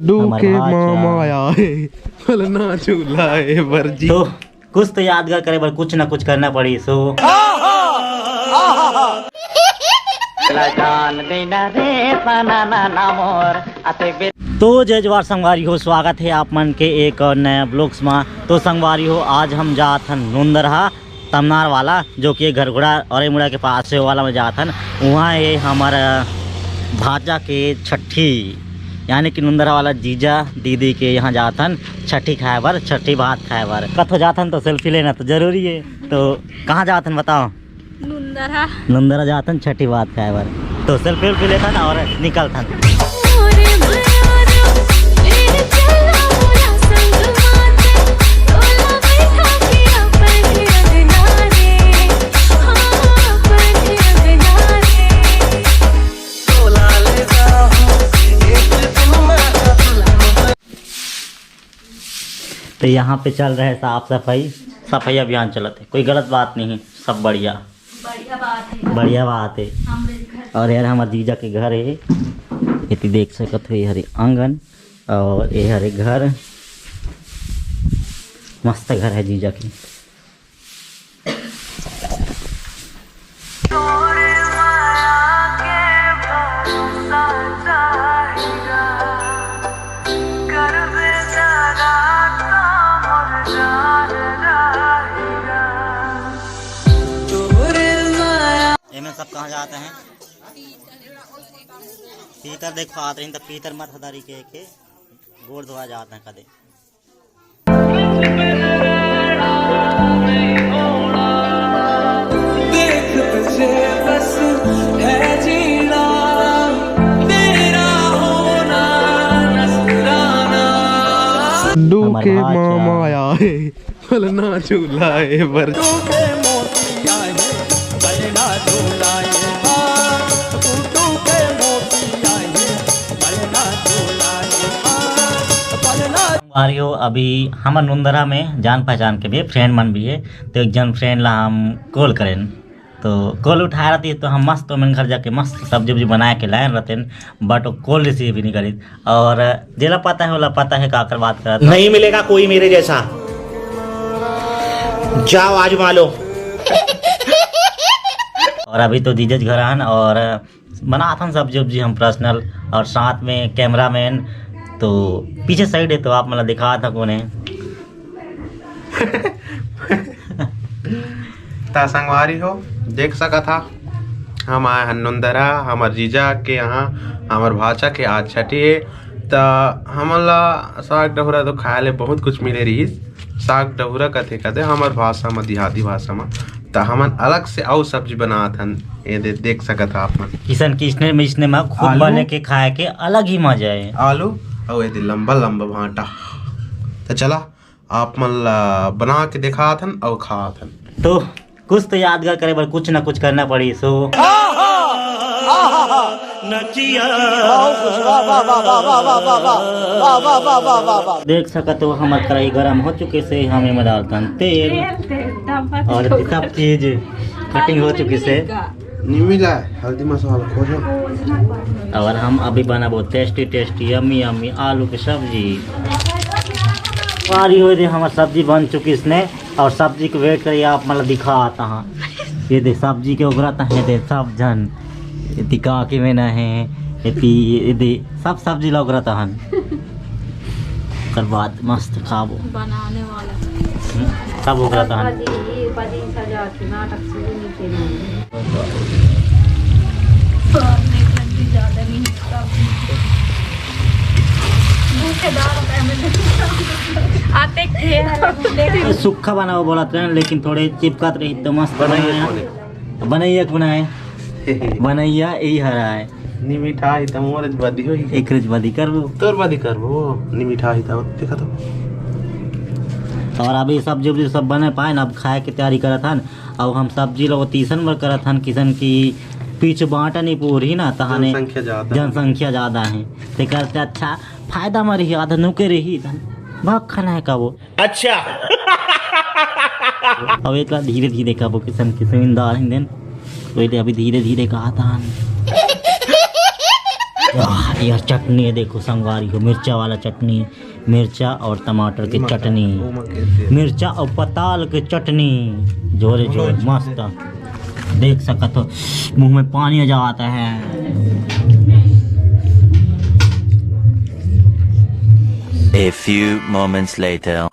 Do के मामा आए फलना चूल्हा है वर्जी। तो कुछ तो यादगार करे पर कुछ ना कुछ करना पड़ी सो तो जजवार संगवारी हो, स्वागत है आप मन के एक और नया ब्लॉग्स में। तो संगवारी हो, आज हम जाथन नुंदरहा तमनार वाला, जो कि घरघुड़ा और मुड़ा के पास से वाला में जाथन। वहाँ ये हमारा भाजा के छठी यानी कि नुंदरहा वाला जीजा दीदी के यहाँ जाथन छठी खाए बर, छठी भात खाए बर। कथो जाथन तो सेल्फी लेना तो जरूरी है। तो कहाँ जाथन बताओ? नुंदरहा जाथन छठी भात खाए बर। तो सेल्फी लेथन और निकलथन। तो यहाँ पे चल रहे साफ सफाई अभियान चलते है। कोई गलत बात नहीं है, सब बढ़िया बात है। और यार हमारे जीजा के घर है, इतनी देख सकते हो। ये हरे आंगन और ये हरे घर, मस्त घर है जीजा की। सब कहाँ जाते हैं? पीतर देखो आते हैं, तो पीतर मत हदारी के गोड़ धोआ जाते हैं कदे। डू के मामा आए फलना चूल्हा है वर्जी। हो अभी हमार नुंदरहा में जान पहचान के भी फ्रेंड मन भी है। तो एक जन फ्रेंड ला हम कॉल करें, तो कॉल उठा रही थी। तो हम मस्त तो मैंने घर जाके मस्त सब्जी बना के लाए रहते हैं, बट वो कॉल रिसीव भी नहीं करी। और जेला पता है, पता है काकर बात कर नहीं मिलेगा कोई मेरे जैसा, जाओ आजमा लो। और अभी तो जीजज घर आन और बना था सब्जी हम पर्सनल, और साथ में कैमरामैन तो पीछे साइड है। तो आप मतलब दिखा था कौन है? ता संगवारी हो देख सका था, हम आए हैं नुंदरहा हमार जीजा के यहाँ, हमार भाषा के आज छठी है। तो हमला साग डहुरा तो खाए ले बहुत कुछ मिले रही। साग डहुरा कथे हमार भाषा में, देहाती भाषा में। तो हमन अलग से और सब्जी बनाथन, ये देख सका था आप मन। किसन किसने में खुद बने के खाए के अलग ही मजा है। आलू और ये लंबा लंबा भाटा। तो चला आप मन बना के दिखा थन और खा थन। तो कुछ तो यादगार करे पर कुछ ना कुछ करना पड़ी सो देख सकते हो हमारे कढ़ाई गरम हो चुके से हमें में डालता तेल और सब चीज कटिंग हो चुकी से नहीं मिला हल्दी मसाला खोजो। और हम अभी बनाबो टेस्टी यम्मी आलू की सब्जी। पारी हो रही हमारी सब्जी बन चुकी इसने, और सब्जी को वेट करिए आप मतलब दिखा आता हाँ। ये देख सब्जी के उगराता है, दे सब जन दिखा के में न है ये सब सब्जी लग रहा हन। कर बाद मस्त खाबो बनाने वाला सब उगराता हन। सूखा बनाओ बोला था, लेकिन थोड़े चिपकत रही तो मस्त बनैया बनैया यही हरा है। नी मिठाई त मोर बदी होई, एक रज बदी करबो, तोर बदी करबो। नी मिठाई त देखा तो। और अभी सब्जी सब बने पाए ना, अब खाए की तैयारी करत हन। और हम सब्जी लोग तीसन बर करत हन, किसन की पीछे बांटा नहीं पूरी ना, तहाने जनसंख्या ज्यादा है। ते करते अच्छा फायदा में रही, आधा नुके रही भाग खाना है का वो। अच्छा अब एक धीरे धीरे का वो किसन दाल दिन, अभी धीरे धीरे कहा था। यार चटनी है देखो संगवारी हो, मिर्चा वाला चटनी, मिर्चा और टमाटर की चटनी, मिर्चा और पताल की चटनी, जोरे जोरे मस्त देख सकत हो, मुंह में पानी आ जाता है। A few moments later.